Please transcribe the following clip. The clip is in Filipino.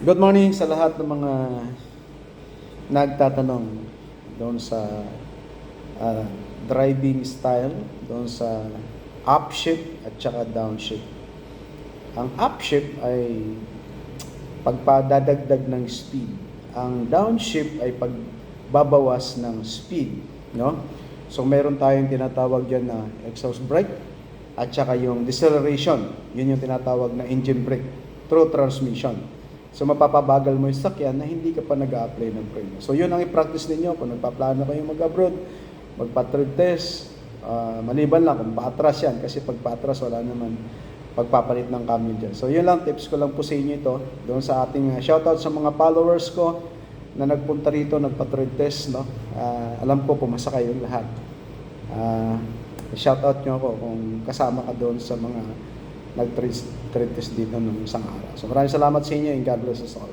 Good morning sa lahat ng mga nagtatanong doon sa ah, driving style, doon sa upshift at saka downshift. Ang upshift ay pagpadadagdag ng speed. Ang downshift ay pagbabawas ng speed, no? So meron tayong tinatawag diyan na exhaust brake at saka yung deceleration. Yun yung tinatawag na engine brake through transmission. So mapapabagal mo yung sakyan na hindi ka pa nag-a-apply ng preno. So yun ang i-practice ninyo kung nagpaplano kayong mag-abroad, magpa-trade test, maliban lang kung paatras yan, kasi pag paatras wala naman pagpapalit ng cambio dyan. So yun lang, tips ko lang po sa inyo ito, doon sa ating shoutout sa mga followers ko na nagpunta rito, nagpa-trade test, no? Alam ko pumasa kayong lahat. Shoutout nyo ako kung kasama ka doon sa mga nag-trade test dito nung isang araw. So maraming salamat sa inyo and God bless us all.